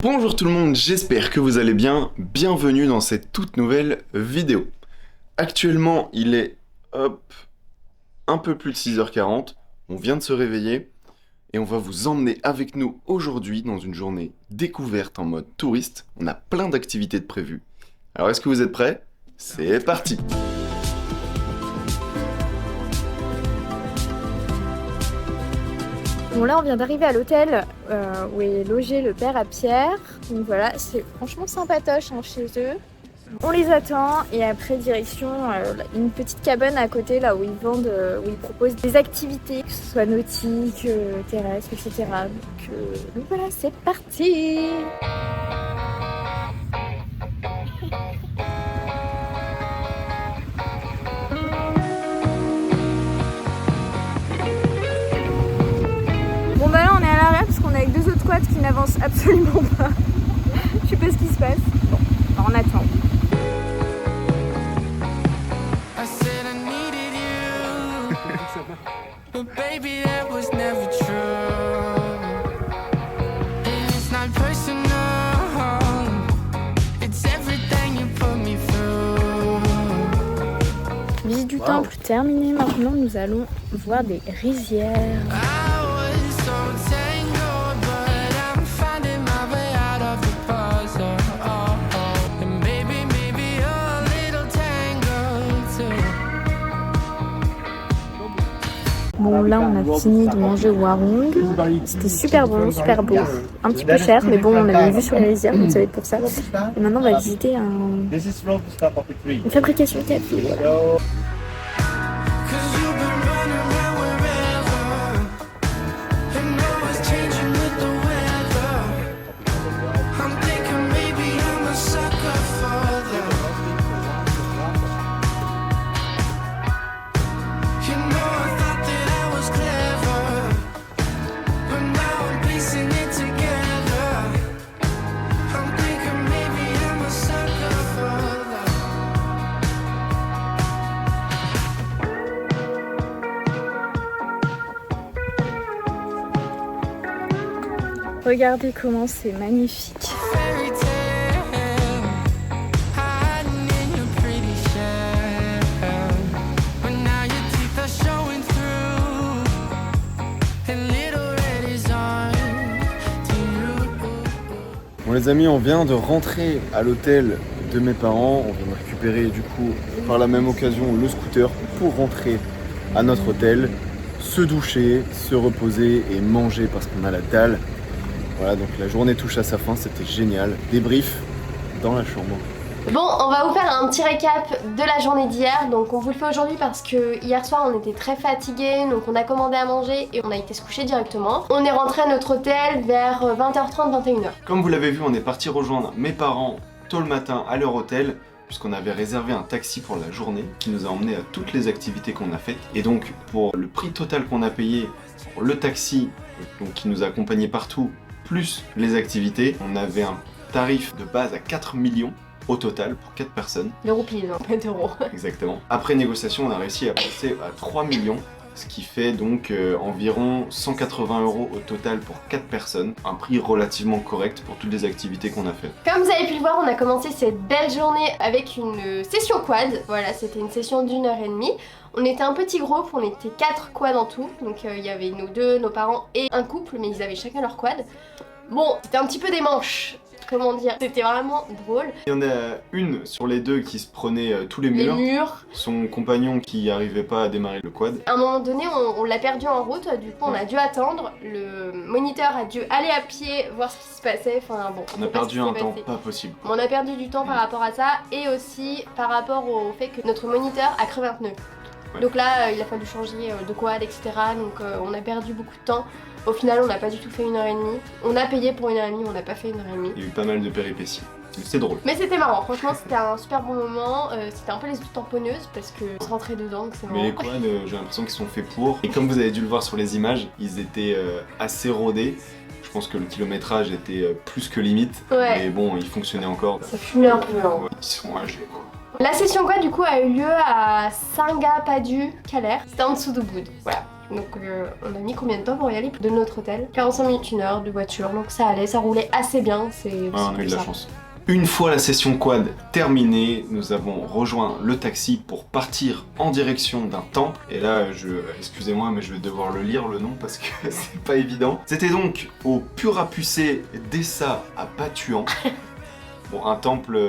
Bonjour tout le monde, j'espère que vous allez bien. Bienvenue dans cette toute nouvelle vidéo. Actuellement, il est un peu plus de 6h40. On vient de se réveiller et on va vous emmener avec nous aujourd'hui dans une journée découverte en mode touriste. On a plein d'activités de prévues. Alors est-ce que vous êtes prêts? C'est parti! Bon là on vient d'arriver à l'hôtel où est logé le père à Pierre. Donc voilà, c'est franchement sympatoche hein, chez eux. On les attend et après direction une petite cabane à côté là où ils vendent, où ils proposent des activités, que ce soit nautiques, terrestres, etc. Donc voilà, c'est parti! Bon bah là on est à l'arrêt parce qu'on est avec deux autres quads qui n'avancent absolument pas. Je sais pas ce qui se passe. Bon, bah on attend. Visite du temple terminée, maintenant nous allons voir des rizières. Bon là on a fini de manger au Warung, c'était super bon, super beau, un petit peu cher mais bon on avait vu sur les rizières donc ça va être pour ça. Et maintenant on va visiter une fabrication de café. Voilà. Regardez comment c'est magnifique. Bon les amis, on vient de rentrer à l'hôtel de mes parents. On vient de récupérer du coup par la même occasion le scooter pour rentrer à notre hôtel, se doucher, se reposer et manger parce qu'on a la dalle. Voilà, donc la journée touche à sa fin, c'était génial. Débrief dans la chambre. Bon, on va vous faire un petit récap de la journée d'hier. Donc on vous le fait aujourd'hui parce que hier soir on était très fatigués, donc on a commandé à manger et on a été se coucher directement. On est rentré à notre hôtel vers 20h30, 21h. Comme vous l'avez vu, on est parti rejoindre mes parents tôt le matin à leur hôtel, puisqu'on avait réservé un taxi pour la journée qui nous a emmené à toutes les activités qu'on a faites. Et donc pour le prix total qu'on a payé pour le taxi, donc qui nous a accompagnés partout, plus les activités, on avait un tarif de base à 4 millions au total pour 4 personnes. De roupies, hein, pas d'euros. Exactement. Après négociation, on a réussi à passer à 3 millions, ce qui fait donc environ 180 € au total pour 4 personnes. Un prix relativement correct pour toutes les activités qu'on a faites. Comme vous avez pu le voir, on a commencé cette belle journée avec une session quad. Voilà, c'était une session d'1h30. On était un petit groupe, on était 4 quads en tout. Donc il y avait nous deux, nos parents et un couple, mais ils avaient chacun leur quad. Bon, c'était un petit peu des manches. Comment dire, c'était vraiment drôle. Il y en a une sur les deux qui se prenait tous les murs. Son compagnon qui arrivait pas à démarrer le quad. À un moment donné, on l'a perdu en route, du coup on a dû attendre. Le moniteur a dû aller à pied, voir ce qui se passait. Enfin bon. On a perdu un temps pas possible. On a perdu du temps par rapport à ça et aussi par rapport au fait que notre moniteur a crevé un pneu. Ouais. Donc là, il a fallu changer de quad, etc. Donc on a perdu beaucoup de temps. Au final, on n'a pas du tout fait 1h30. On a payé pour 1h30, mais on n'a pas fait 1h30. Il y a eu pas mal de péripéties. C'est drôle. Mais c'était marrant, franchement, c'était un super bon moment. C'était un peu les tamponneuses parce que se rentrer dedans, donc c'est marrant. Mais les quads, j'ai l'impression qu'ils sont faits pour. Et comme vous avez dû le voir sur les images, ils étaient assez rodés. Je pense que le kilométrage était plus que limite. Ouais. Mais bon, ils fonctionnaient encore. Ça fumait un peu, hein. Ils sont âgés, quoi. La session quad du coup a eu lieu à Singapadu, Calais. C'était en dessous d'Ubud, voilà. Donc on a mis combien de temps pour y aller de notre hôtel? 45 minutes, 1 heure de voiture, donc ça allait, ça roulait assez bien. C'est on a eu de la chance. Une fois la session quad terminée, nous avons rejoint le taxi pour partir en direction d'un temple. Et là, excusez-moi, mais je vais devoir le lire le nom parce que c'est pas évident. C'était donc au Purapucé Dessa à Batuan. Bon, un temple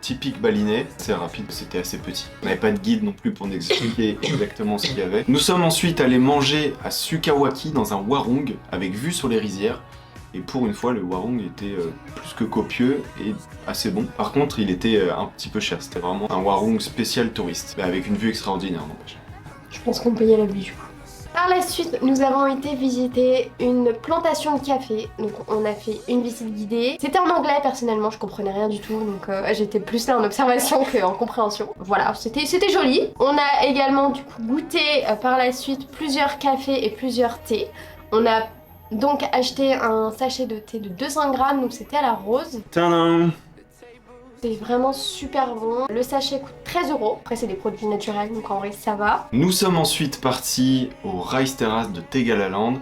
typique balinais, c'est rapide, c'était assez petit. On n'avait pas de guide non plus pour nous expliquer exactement ce qu'il y avait. Nous sommes ensuite allés manger à Sukawaki dans un warung avec vue sur les rizières. Et pour une fois, le warung était plus que copieux et assez bon. Par contre, il était un petit peu cher, c'était vraiment un warung spécial touriste, mais avec une vue extraordinaire, n'empêche. Je pense qu'on payait la vue du coup. Par la suite, nous avons été visiter une plantation de café. Donc on a fait une visite guidée. C'était en anglais, personnellement, je comprenais rien du tout. Donc j'étais plus là en observation qu'en compréhension. Voilà, c'était joli. On a également du coup goûté par la suite plusieurs cafés et plusieurs thés. On a donc acheté un sachet de thé de 200 grammes, donc c'était à la rose. Tadam! C'est vraiment super bon. Le sachet coûte 13 €. Après, c'est des produits naturels, donc en vrai, ça va. Nous sommes ensuite partis au Rice Terrace de Tegalaland.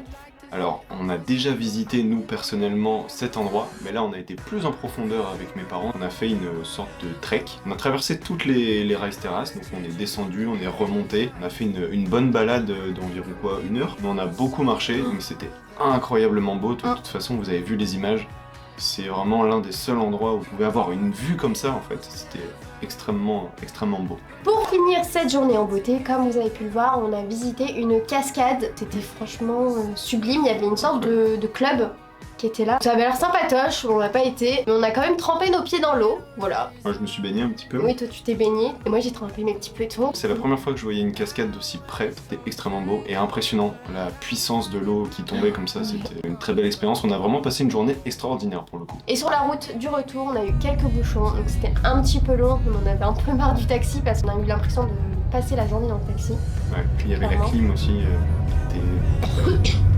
Alors, on a déjà visité, nous, personnellement, cet endroit, mais là, on a été plus en profondeur avec mes parents. On a fait une sorte de trek. On a traversé toutes les Rice Terraces, donc on est descendu, on est remonté. On a fait une bonne balade d'environ, 1 heure, mais on a beaucoup marché, donc c'était incroyablement beau. De toute façon, vous avez vu les images. C'est vraiment l'un des seuls endroits où vous pouvez avoir une vue comme ça en fait, c'était extrêmement beau. Pour finir cette journée en beauté, comme vous avez pu le voir, on a visité une cascade. C'était franchement sublime, il y avait une sorte de club qui était là. Ça avait l'air sympatoche, on n'a pas été, mais on a quand même trempé nos pieds dans l'eau, voilà. Moi je me suis baigné un petit peu. Oui, toi tu t'es baigné, et moi j'ai trempé mes petits pétons. C'est la première fois que je voyais une cascade d'aussi près, c'était extrêmement beau et impressionnant. La puissance de l'eau qui tombait comme ça, c'était une très belle expérience. On a vraiment passé une journée extraordinaire pour le coup. Et sur la route du retour, on a eu quelques bouchons, donc c'était un petit peu long, on en avait un peu marre du taxi parce qu'on a eu l'impression de passer la journée dans le taxi. Ouais, puis il y avait la clim aussi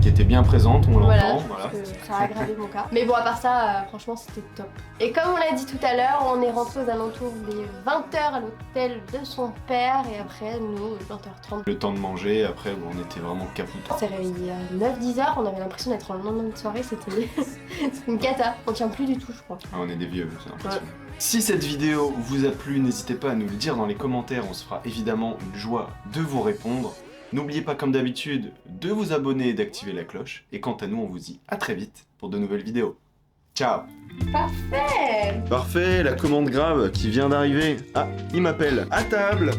qui était bien présente, on l'entend. Voilà. Ça a aggravé mon cas. Mais bon, à part ça, franchement, c'était top. Et comme on l'a dit tout à l'heure, on est rentré aux alentours des 20h à l'hôtel de son père et après, nous, 20h30. Le temps de manger, après, bon, on était vraiment capoute. On s'est réveillé à 9-10h, on avait l'impression d'être en lendemain de soirée, c'était une cata. On tient plus du tout, je crois. Ah, on est des vieux, c'est impressionnant. Ouais. Si cette vidéo vous a plu, n'hésitez pas à nous le dire dans les commentaires, on se fera évidemment une joie de vous répondre. N'oubliez pas comme d'habitude de vous abonner et d'activer la cloche. Et quant à nous, on vous dit à très vite pour de nouvelles vidéos. Ciao! Parfait! Parfait, la commande grave qui vient d'arriver. Ah, il m'appelle. À table!